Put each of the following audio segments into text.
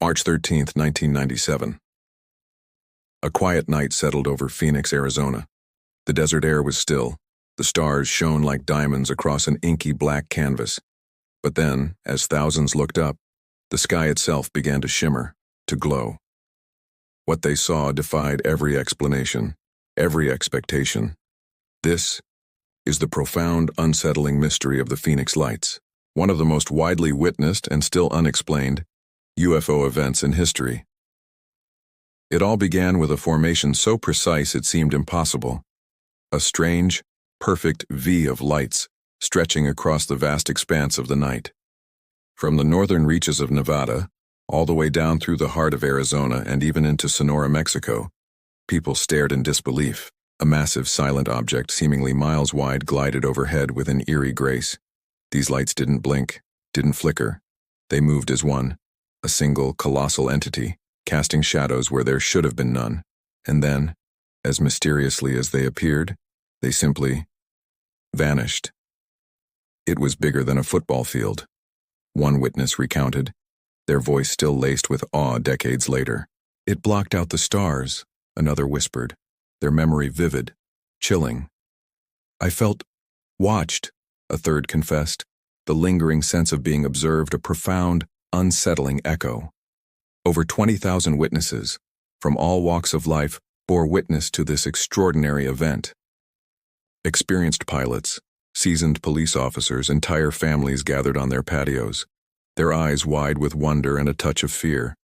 March 13, 1997. A quiet night settled over Phoenix, Arizona. The desert air was still. The stars shone like diamonds across an inky black canvas. But then, as thousands looked up, the sky itself began to shimmer, to glow. What they saw defied every explanation, every expectation. This is the profound, unsettling mystery of the Phoenix Lights, one of the most widely witnessed and still unexplained UFO events in history. It all began with a formation so precise it seemed impossible. A strange, perfect V of lights stretching across the vast expanse of the night. From the northern reaches of Nevada, all the way down through the heart of Arizona and even into Sonora, Mexico, people stared in disbelief. A massive silent object seemingly miles wide glided overhead with an eerie grace. These lights didn't blink, didn't flicker. They moved as one, a single, colossal entity, casting shadows where there should have been none. And then, as mysteriously as they appeared, they simply vanished. It was bigger than a football field. One witness recounted, their voice still laced with awe decades later. It blocked out the stars, another whispered, their memory vivid, chilling. I felt watched, a third confessed, the lingering sense of being observed, a profound, unsettling echo. Over 20,000 witnesses, from all walks of life, bore witness to this extraordinary event. Experienced pilots, seasoned police officers, entire families gathered on their patios, their eyes wide with wonder and a touch of fear.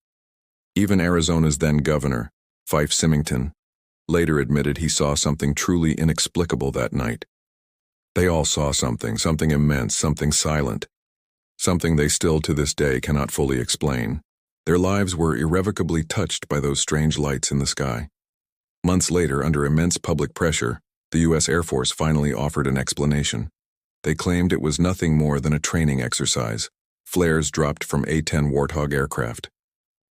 Even Arizona's then governor, Fife Symington, later admitted he saw something truly inexplicable that night. They all saw something immense, something silent, something they still to this day cannot fully explain. Their lives were irrevocably touched by those strange lights in the sky. Months later, under immense public pressure, the U.S. Air Force finally offered an explanation. They claimed it was nothing more than a training exercise, flares dropped from A-10 Warthog aircraft.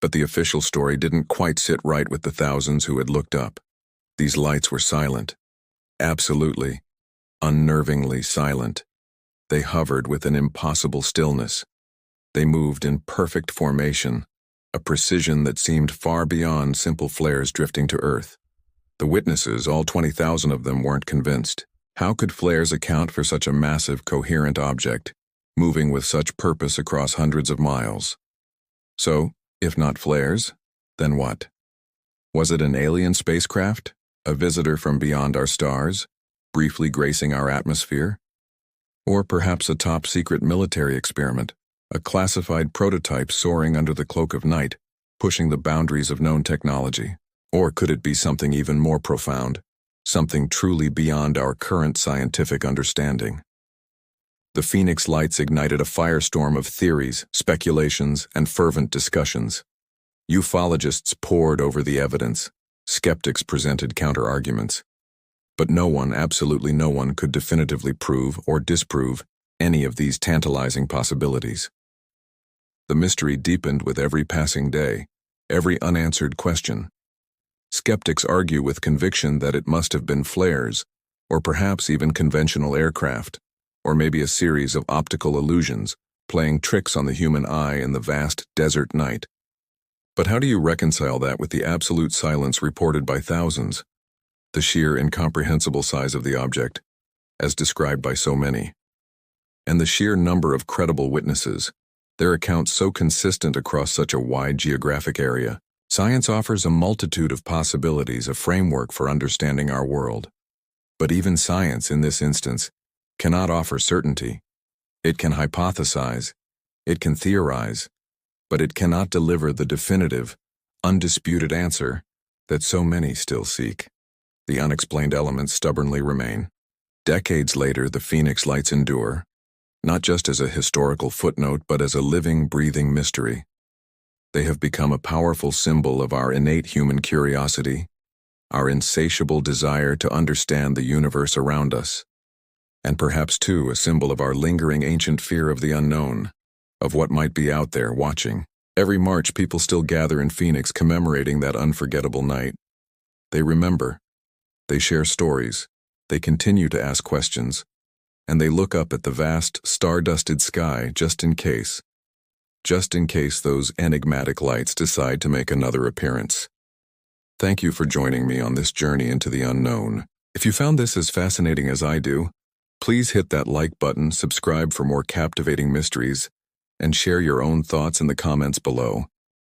But the official story didn't quite sit right with the thousands who had looked up. These lights were silent. Absolutely, unnervingly silent. They hovered with an impossible stillness. They moved in perfect formation, a precision that seemed far beyond simple flares drifting to Earth. The witnesses, all 20,000 of them, weren't convinced. How could flares account for such a massive, coherent object, moving with such purpose across hundreds of miles? So, if not flares, then what? Was it an alien spacecraft? A visitor from beyond our stars, briefly gracing our atmosphere? Or perhaps a top-secret military experiment, a classified prototype soaring under the cloak of night, pushing the boundaries of known technology? Or could it be something even more profound, something truly beyond our current scientific understanding? The Phoenix Lights ignited a firestorm of theories, speculations, and fervent discussions. Ufologists pored over the evidence. Skeptics presented counter-arguments. But no one, absolutely no one, could definitively prove or disprove any of these tantalizing possibilities. The mystery deepened with every passing day, every unanswered question. Skeptics argue with conviction that it must have been flares, or perhaps even conventional aircraft, or maybe a series of optical illusions playing tricks on the human eye in the vast desert night. But how do you reconcile that with the absolute silence reported by thousands, the sheer incomprehensible size of the object, as described by so many, and the sheer number of credible witnesses, their accounts so consistent across such a wide geographic area? Science offers a multitude of possibilities, a framework for understanding our world. But even science, in this instance, cannot offer certainty. It can hypothesize, it can theorize, but it cannot deliver the definitive, undisputed answer that so many still seek. The unexplained elements stubbornly remain. Decades later, the Phoenix Lights endure, not just as a historical footnote, but as a living, breathing mystery. They have become a powerful symbol of our innate human curiosity, our insatiable desire to understand the universe around us, and perhaps, too, a symbol of our lingering ancient fear of the unknown, of what might be out there watching. Every March, people still gather in Phoenix commemorating that unforgettable night. They remember, they share stories, they continue to ask questions, and they look up at the vast, star-dusted sky just in case. just in case those enigmatic lights decide to make another appearance. Thank you for joining me on this journey into the unknown. If you found this as fascinating as I do, please hit that like button, subscribe for more captivating mysteries, and share your own thoughts in the comments below.